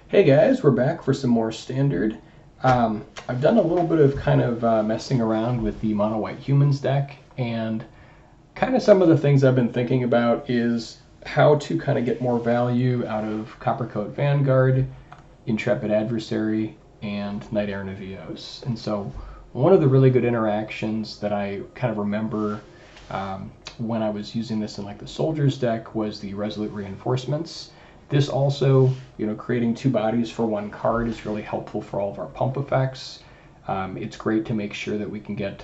Hey guys, we're back for some more standard. I've done a little bit of kind of messing around with the mono white humans deck, and kind of some of the things I've been thinking about is how to kind of get more value out of Coppercoat Vanguard, Intrepid Adversary, and Knight Errant of Eos. And so one of the really good interactions that I kind of remember when I was using this in like the Soldiers deck was the Resolute Reinforcements. This also, creating two bodies for one card is really helpful for all of our pump effects. It's great to make sure that we can get,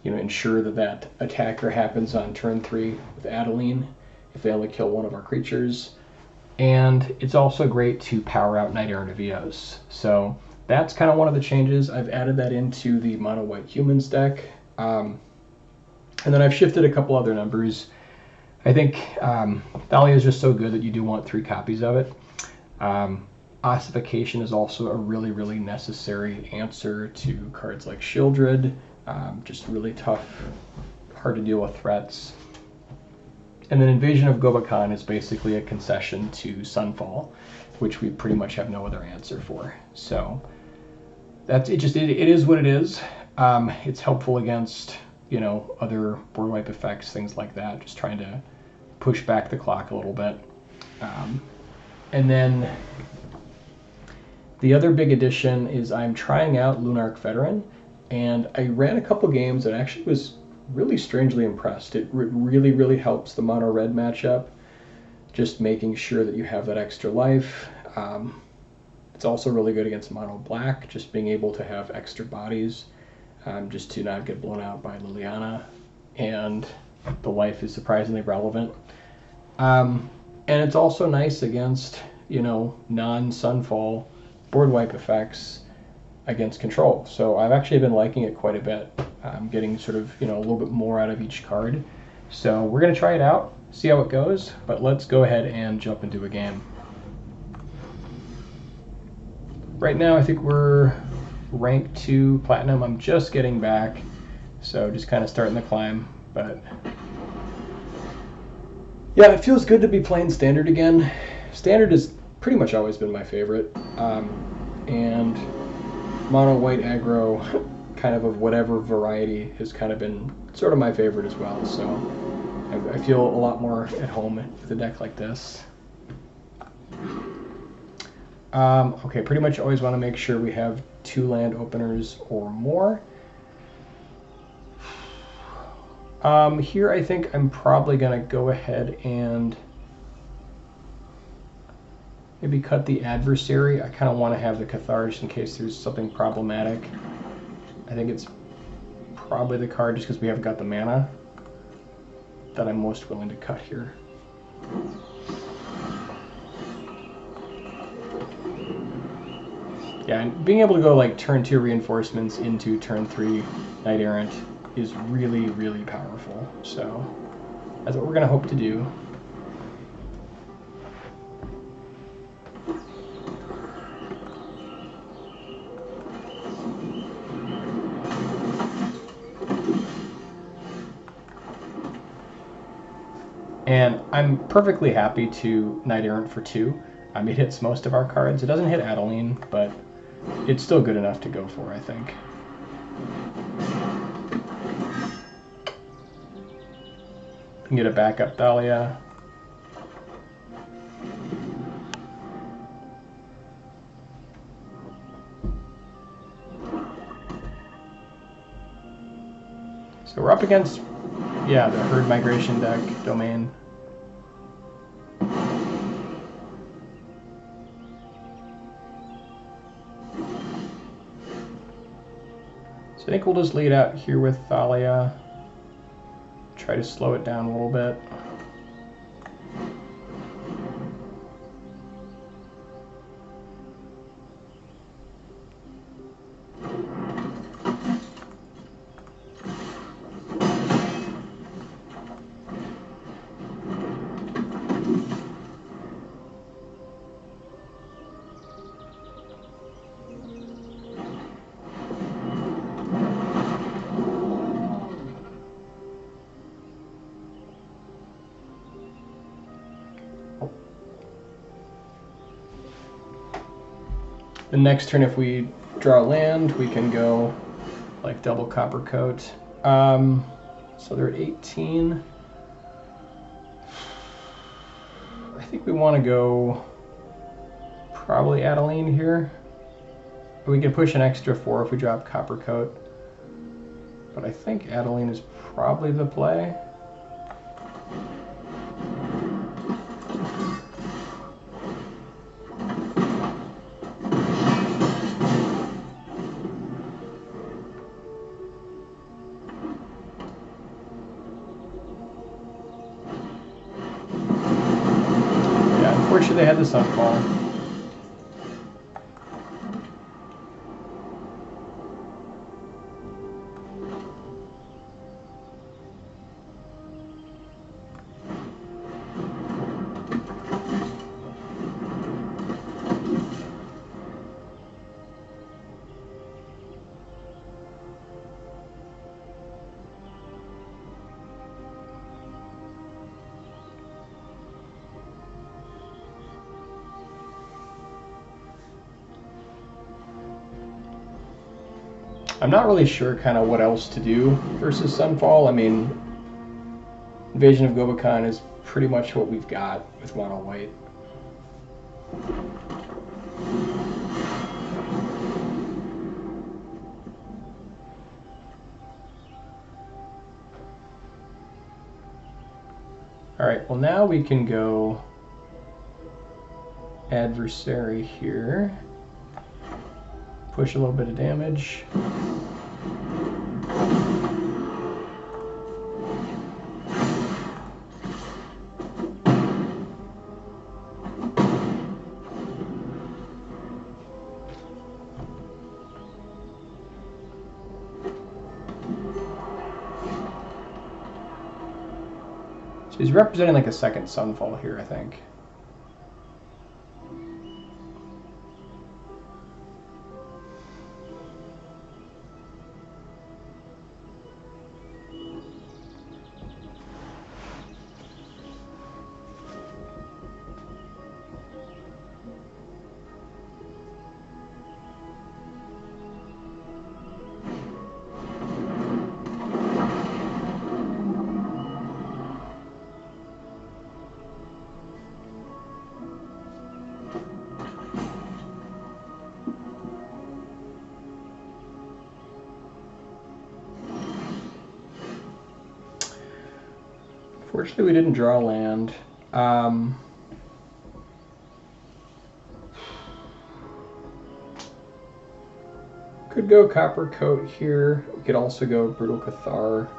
ensure that that attacker happens on turn 3 with Adeline if they only kill one of our creatures. And it's also great to power out Knight Errant of Eos. So that's kind of one of the changes. I've added that into the mono white humans deck. And then I've shifted a couple other numbers. I think Thalia is just so good that you do want 3 copies of it. Ossification is also a really, really necessary answer to cards like Shieldred. Just really tough, hard to deal with threats. And then Invasion of Gobakhan is basically a concession to Sunfall, which we pretty much have no other answer for. So that's it. It is what it is. It's helpful against other board wipe effects, things like that, just trying to push back the clock a little bit. And then the other big addition is I'm trying out Lunarch Veteran, and I ran a couple games and actually was really strangely impressed. It really, really helps the mono red matchup, just making sure that you have that extra life. It's also really good against mono black, just being able to have extra bodies. Just to not get blown out by Liliana, and the life is surprisingly relevant. And it's also nice against, non-Sunfall board wipe effects against control. So I've actually been liking it quite a bit. I'm getting sort of, a little bit more out of each card. So we're going to try it out, see how it goes, but let's go ahead and jump into a game. Right now I think we're rank 2 platinum. I'm just getting back, so just kind of starting the climb, but yeah, it feels good to be playing standard again. Standard has pretty much always been my favorite, and mono white aggro kind of whatever variety has kind of been sort of my favorite as well, so I feel a lot more at home with a deck like this. Okay, pretty much always want to make sure we have 2 land openers or more. Here I think I'm probably going to go ahead and maybe cut the adversary. I kind of want to have the Cathar just in case there's something problematic. I think it's probably the card, just because we haven't got the mana, that I'm most willing to cut here. Yeah, and being able to go like turn 2 reinforcements into turn 3 Knight Errant is really, really powerful. So that's what we're going to hope to do. And I'm perfectly happy to Knight Errant for 2. It hits most of our cards. It doesn't hit Adeline, but it's still good enough to go for, I think. We can get a backup Thalia. So we're up against, yeah, the Herd Migration deck, Domain. So I think we'll just lead out here with Thalia. Try to slow it down a little bit. The next turn, if we draw land, we can go like double copper coat. So they're at 18. I think we want to go probably Adeline here. We can push an extra 4 if we drop copper coat. But I think Adeline is probably the play. Unfortunately, they had the sunfall. I'm not really sure kind of what else to do versus Sunfall. I mean, Invasion of Gobakhan is pretty much what we've got with mono white. Alright, well now we can go Adversary here. Push a little bit of damage. So he's representing like a second Sunfall here, I think. Fortunately, we didn't draw land. Could go Copper Coat here. We could also go Brutal Cathar.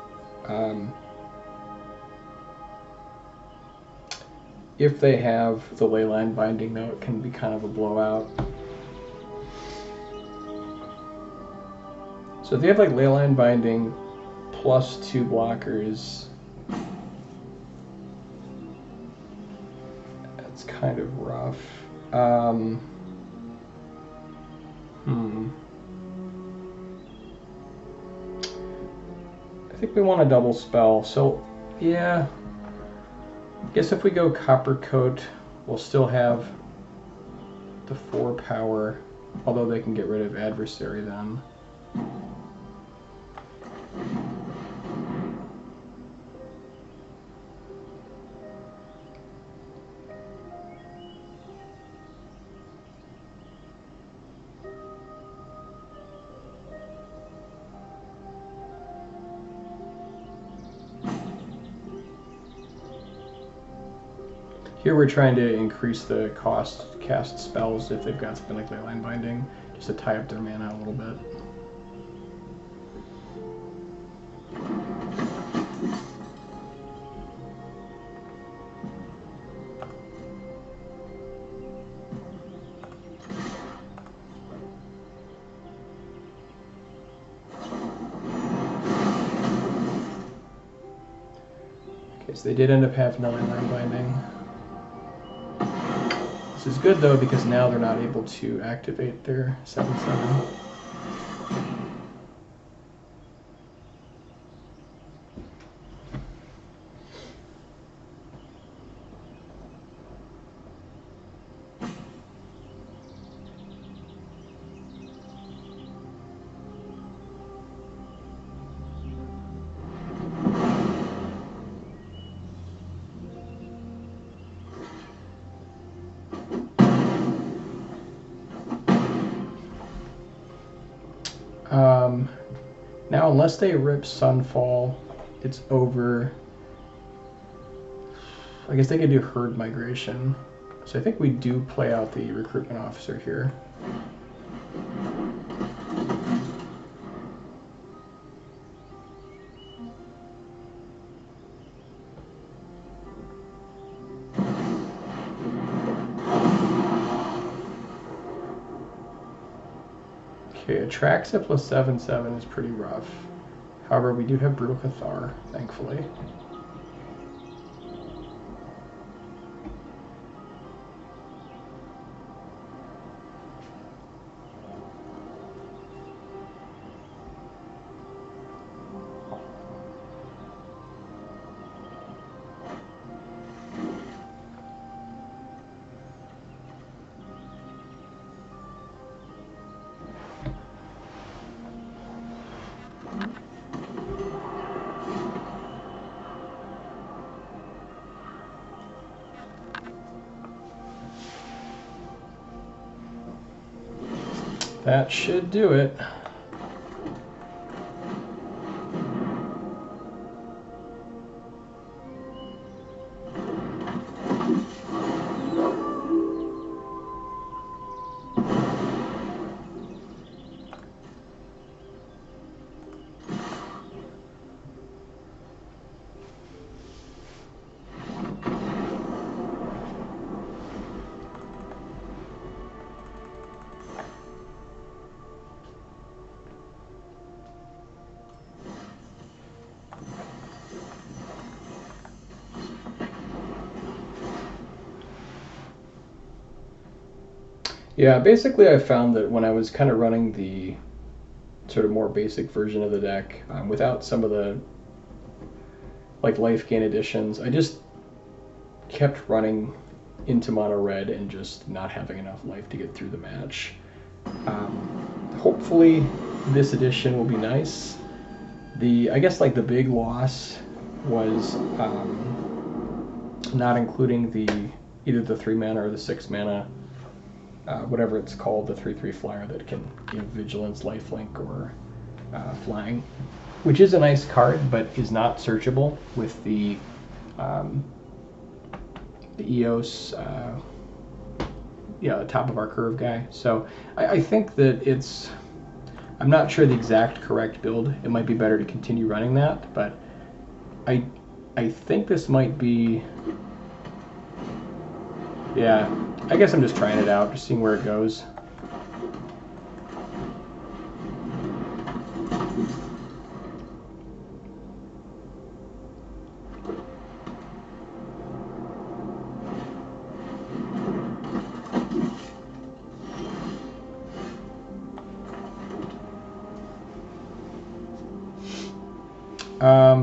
If they have the Leyline Binding, though, it can be kind of a blowout. So if they have like Leyline Binding plus 2 blockers, that's kind of rough. I think we want a double spell, so yeah. I guess if we go Copper Coat, we'll still have the 4 power, although they can get rid of Adversary then. Here we're trying to increase the cost to cast spells if they've got something like Leyline Binding, just to tie up their mana a little bit. Okay, so they did end up having a Leyline Binding. This is good though, because now they're not able to activate their 7/7. Now, unless they rip Sunfall, it's over. I guess they could do herd migration. So I think we do play out the recruitment officer here. Okay, Atraxa plus 7/7 is pretty rough. However, we do have Brutal Cathar, thankfully. That should do it. Yeah, basically I found that when I was kind of running the sort of more basic version of the deck, without some of the like life gain additions, I just kept running into mono red and just not having enough life to get through the match. Hopefully this edition will be nice. I guess like the big loss was not including either the 3 mana or the 6 mana, whatever it's called, the 3/3 flyer that can give vigilance, lifelink, or flying, which is a nice card but is not searchable with the EOS, the top of our curve guy. So I think that I'm not sure the exact correct build. It might be better to continue running that, but I think this might be, yeah, I guess I'm just trying it out, just seeing where it goes.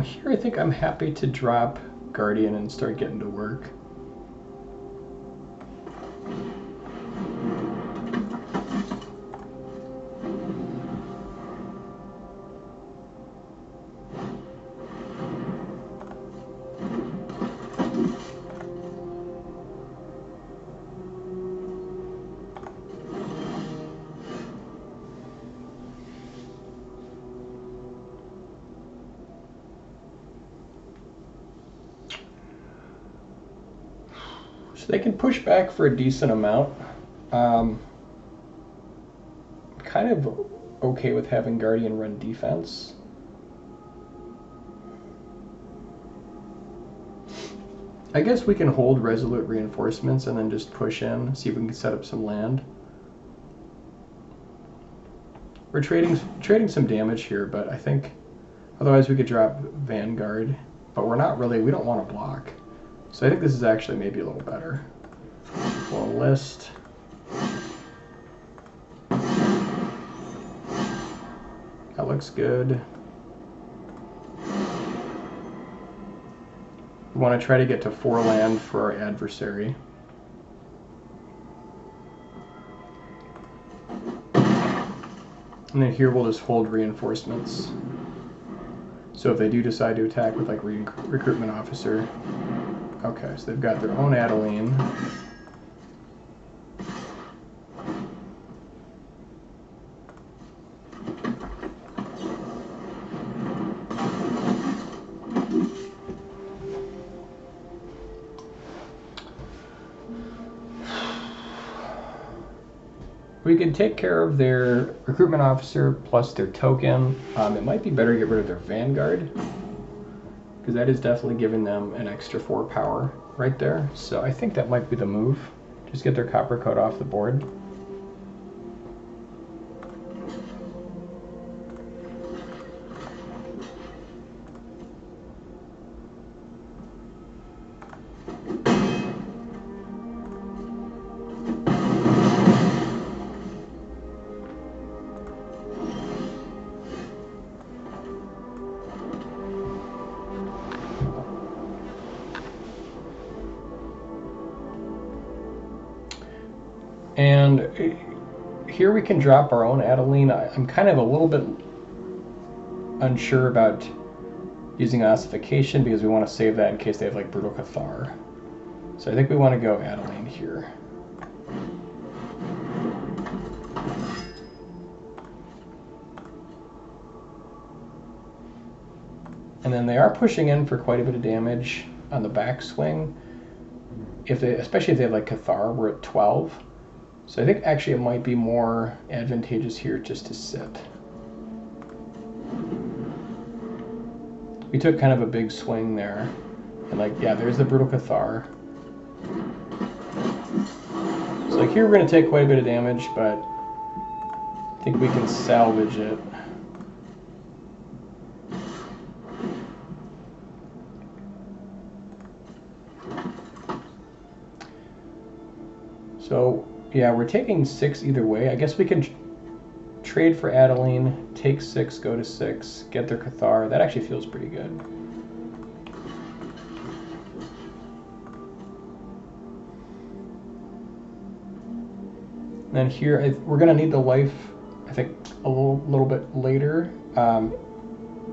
Here I think I'm happy to drop Guardian and start getting to work. They can push back for a decent amount. Kind of okay with having Guardian run defense. I guess we can hold Resolute Reinforcements and then just push in, see if we can set up some land. We're trading some damage here, but I think otherwise we could drop Vanguard, but we don't want to block. So I think this is actually maybe a little better. We'll list. That looks good. We want to try to get to 4 land for our adversary. And then here we'll just hold reinforcements. So if they do decide to attack with like recruitment officer. Okay, so they've got their own Adeline. We could take care of their recruitment officer plus their token. It might be better to get rid of their vanguard, because that is definitely giving them an extra 4 power right there. So I think that might be the move. Just get their copper coat off the board. And here we can drop our own Adeline. I'm kind of a little bit unsure about using ossification because we want to save that in case they have like Brutal Cathar. So I think we want to go Adeline here. And then they are pushing in for quite a bit of damage on the backswing. Especially if they have like Cathar, we're at 12. So I think actually it might be more advantageous here just to sit. We took kind of a big swing there. And like, yeah, there's the Brutal Cathar. So like here we're going to take quite a bit of damage, but I think we can salvage it. So yeah, we're taking 6 either way. I guess we can trade for Adeline, take 6, go to 6, get their Cathar. That actually feels pretty good. And then here, we're going to need the life, I think, a little bit later.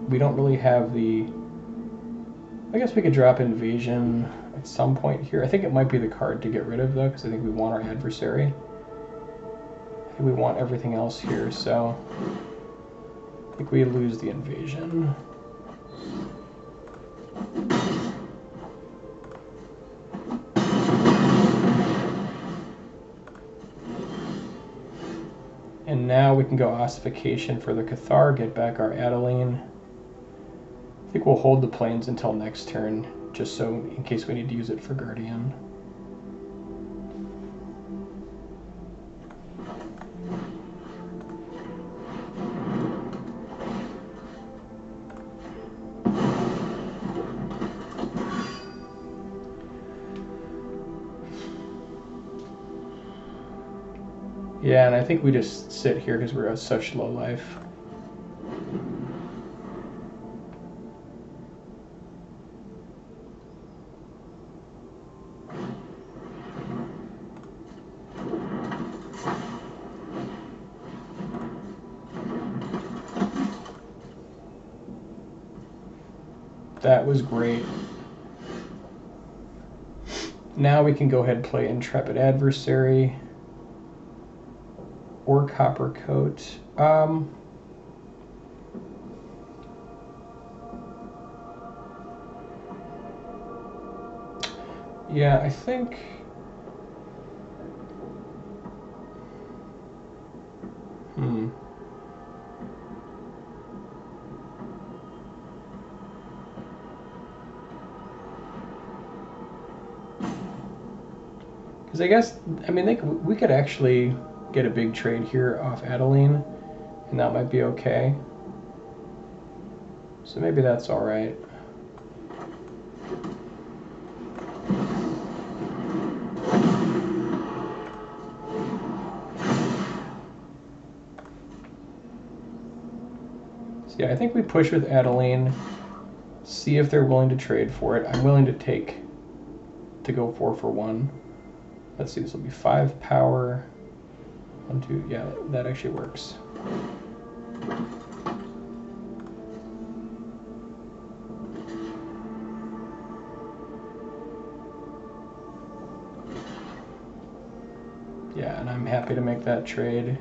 We don't really have the... I guess we could drop Invasion at some point here. I think it might be the card to get rid of, though, because I think we want our adversary. I think we want everything else here, so I think we lose the Invasion. And now we can go Ossification for the Cathar, get back our Adeline. I think we'll hold the planes until next turn, just so in case we need to use it for Guardian. Yeah, and I think we just sit here because we're at such low life. That was great. Now we can go ahead and play Intrepid Adversary or Copper Coat. Yeah, I think... Because I guess, I mean, we could actually get a big trade here off Adeline, and that might be okay. So maybe that's all right. So yeah, I think we push with Adeline, see if they're willing to trade for it. I'm willing to go 4 for 1. Let's see, this will be 5 power. 1, 2, yeah, that actually works. Yeah, and I'm happy to make that trade.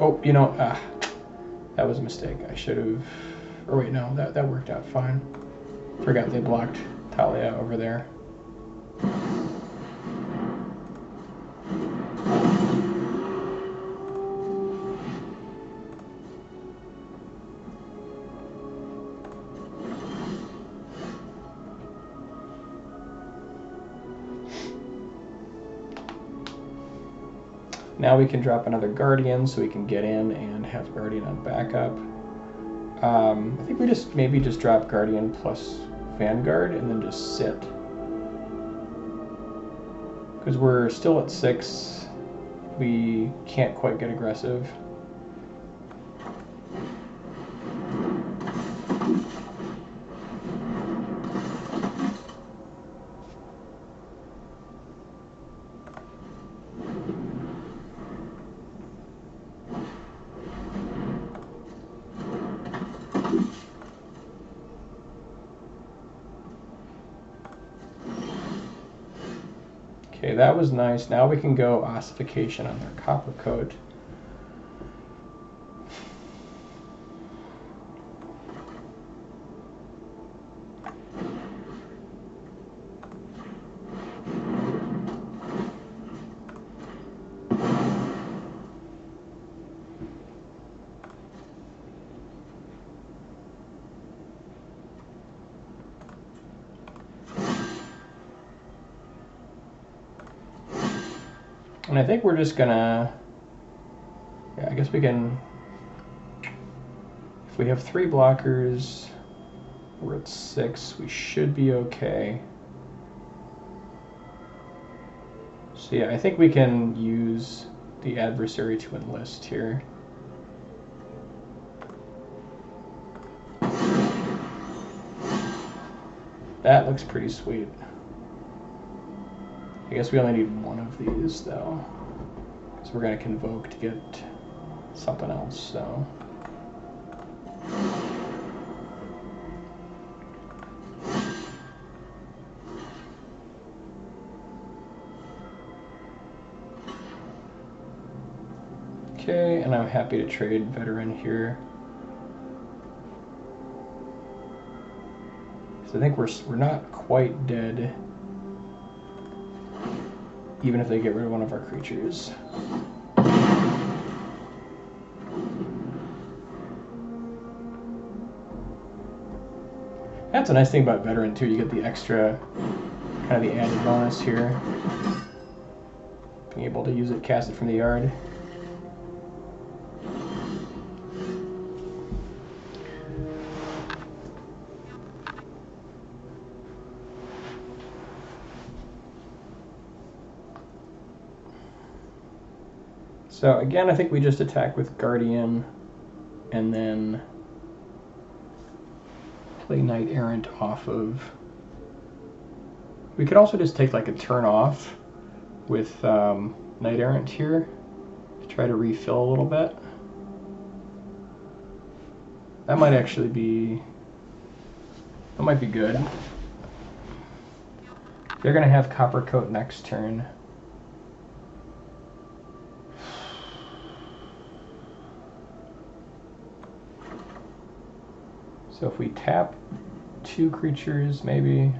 Oh, you know, that was a mistake. I should have... Or wait, no, that worked out fine. Forgot they blocked Talia over there. Now we can drop another Guardian so we can get in and have Guardian on backup. I think we maybe just drop Guardian plus Vanguard and then just sit. Because we're still at 6, we can't quite get aggressive. Okay, that was nice. Now we can go ossification on their copper coat. And I think we're just gonna, yeah, I guess we can, if we have 3 blockers, we're at 6, we should be okay. So yeah, I think we can use the adversary to enlist here. That looks pretty sweet. I guess we only need 1 of these though, so we're going to convoke to get something else. So okay, and I'm happy to trade veteran here. So I think we're not quite dead, even if they get rid of one of our creatures. That's a nice thing about veteran too, you get the extra, kind of the added bonus here. Being able to use it, cast it from the yard. So again, I think we just attack with Guardian and then play Knight Errant off of. We could also just take like a turn off with Knight Errant here to try to refill a little bit. That might actually be, that might be good. They're gonna have Copper Coat next turn. So if we tap 2 creatures, maybe.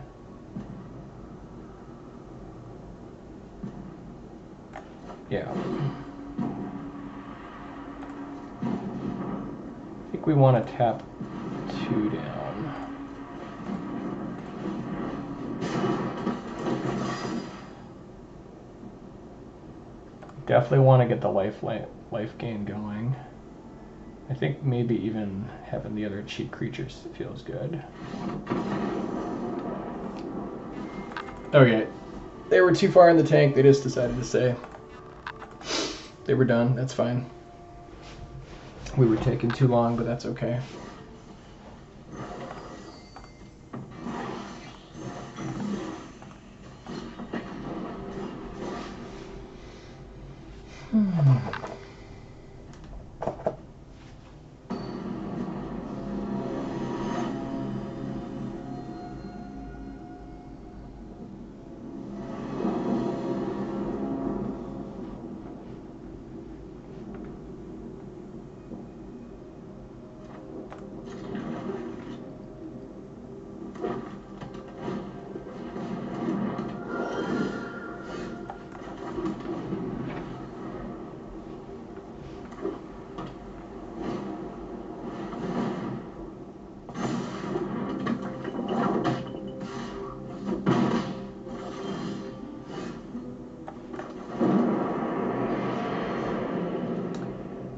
Yeah. I think we want to tap 2 down. Definitely want to get the life gain going. I think maybe even having the other cheap creatures feels good. Okay, they were too far in the tank. They just decided to say they were done. That's fine. We were taking too long, but that's okay.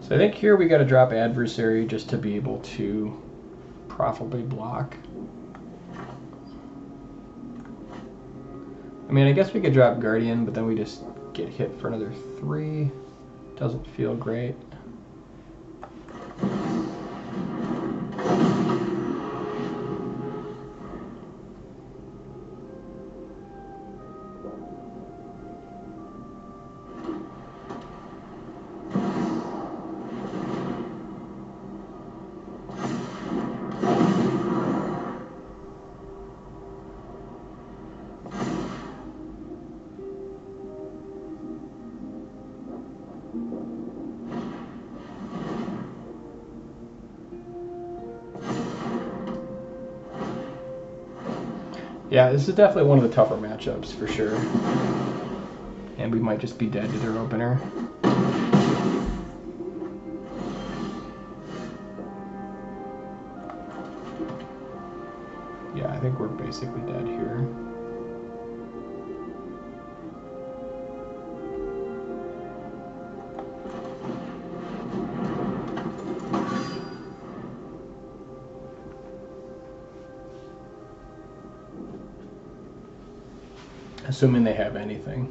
So I think here we got to drop adversary just to be able to profitably block. I mean, I guess we could drop Guardian, but then we just get hit for another 3. Doesn't feel great. Yeah, this is definitely one of the tougher matchups for sure. And we might just be dead to their opener. Yeah, I think we're basically dead here. Assuming they have anything.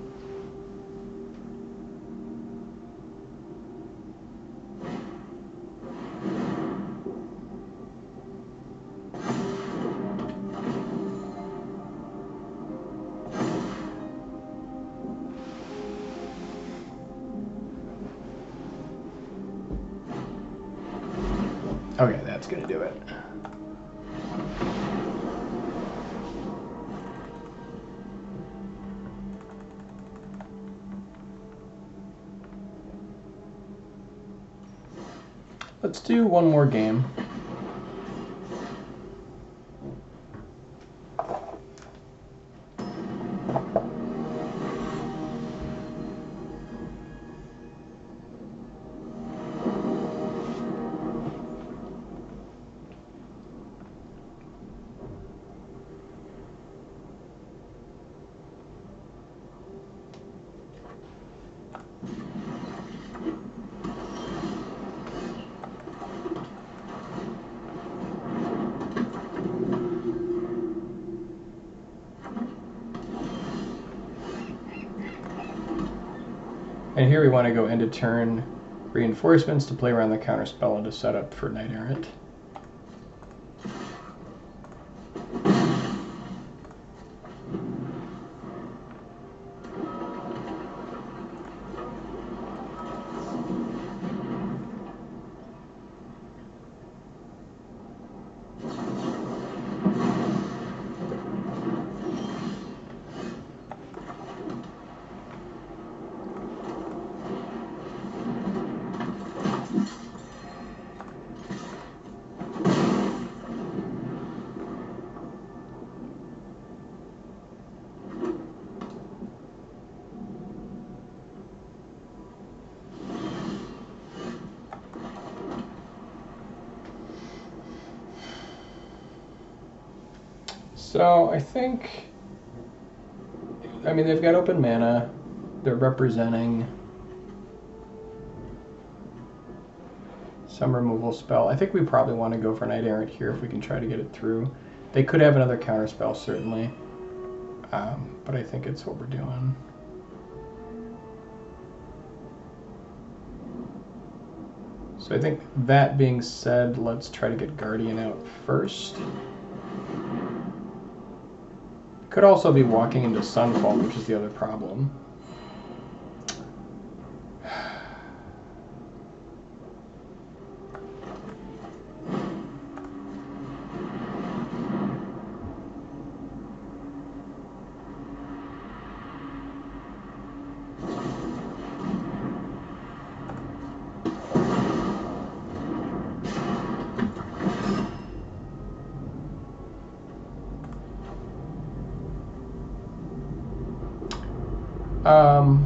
Okay, that's gonna do it. Let's do one more game. And here we want to go end of turn reinforcements to play around the counterspell and to set up for Knight Errant. So I think, I mean, they've got open mana. They're representing some removal spell. I think we probably want to go for Knight Errant here if we can try to get it through. They could have another counterspell, certainly, but I think it's what we're doing. So I think that being said, let's try to get Guardian out first. Could also be walking into Sunfall, which is the other problem.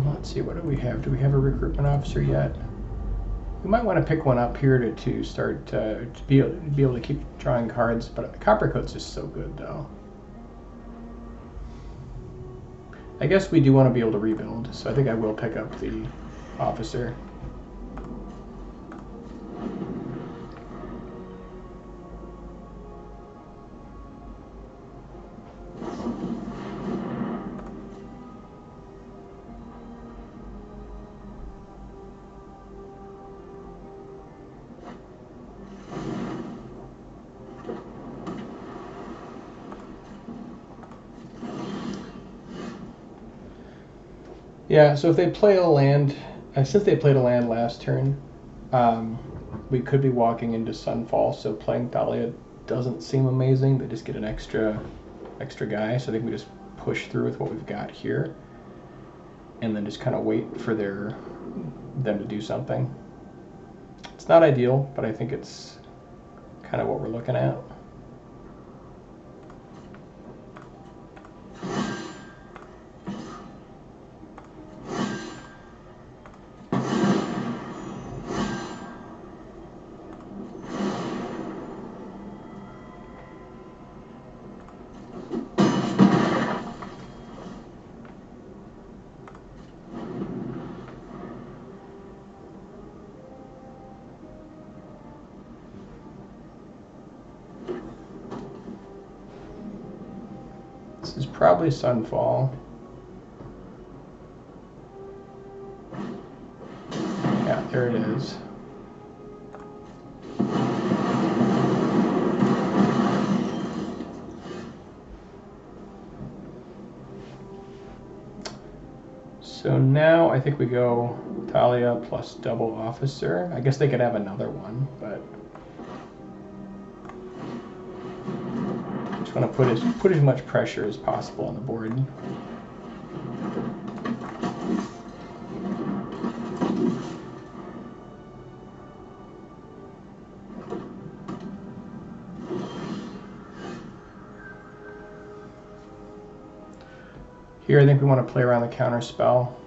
Let's see, what do we have? Do we have a recruitment officer yet? We might want to pick one up here to start to be able to keep drawing cards, but Coppercoat's is so good, though. I guess we do want to be able to rebuild, so I think I will pick up the officer. Yeah, so if they play a land, since they played a land last turn, we could be walking into Sunfall, so playing Thalia doesn't seem amazing. They just get an extra guy, so I think we just push through with what we've got here, and then just kind of wait for them to do something. It's not ideal, but I think it's kind of what we're looking at. This is probably Sunfall. Yeah, there it is. So now I think we go Thalia plus double officer. I guess they could have another one, but just want to put as much pressure as possible on the board. Here I think we want to play around the counter spell.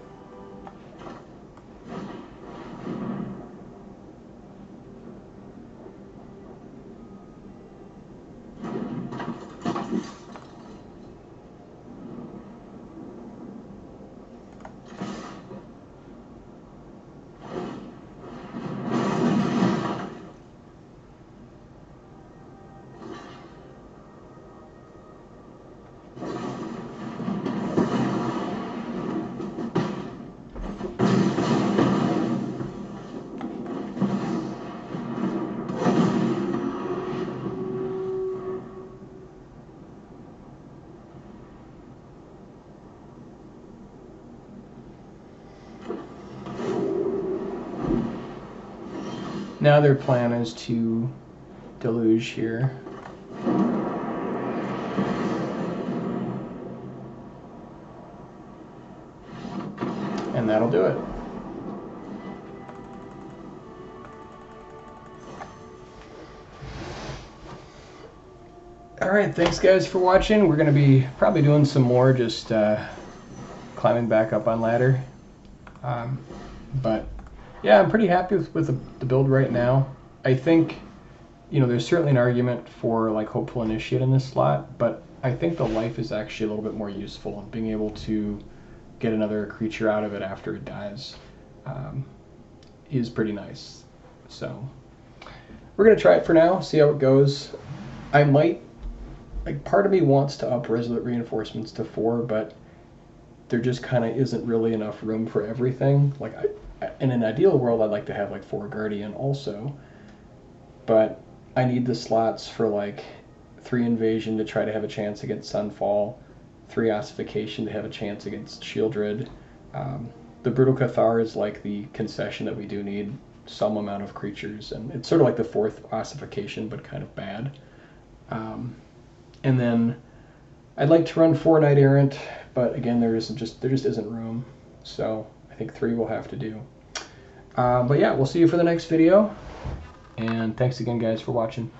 Now their plan is to deluge here. And that'll do it. Alright, thanks guys for watching. We're going to be probably doing some more, just climbing back up on ladder. But yeah, I'm pretty happy with the build right now. I think, you know, there's certainly an argument for like Hopeful Initiate in this slot, but I think the life is actually a little bit more useful, and being able to get another creature out of it after it dies is pretty nice. So we're going to try it for now, see how it goes. I might, like, part of me wants to up Resolute Reinforcements to 4, but there just kind of isn't really enough room for everything. Like, in an ideal world, I'd like to have like 4 Guardian also, but I need the slots for like 3 Invasion to try to have a chance against Sunfall, 3 Ossification to have a chance against Shieldred. The Brutal Cathar is like the concession that we do need some amount of creatures, and it's sort of like the 4th Ossification, but kind of bad. And then I'd like to run 4 Knight Errant, but again, there just isn't room, so I think 3 will have to do. But yeah, we'll see you for the next video, and thanks again guys for watching.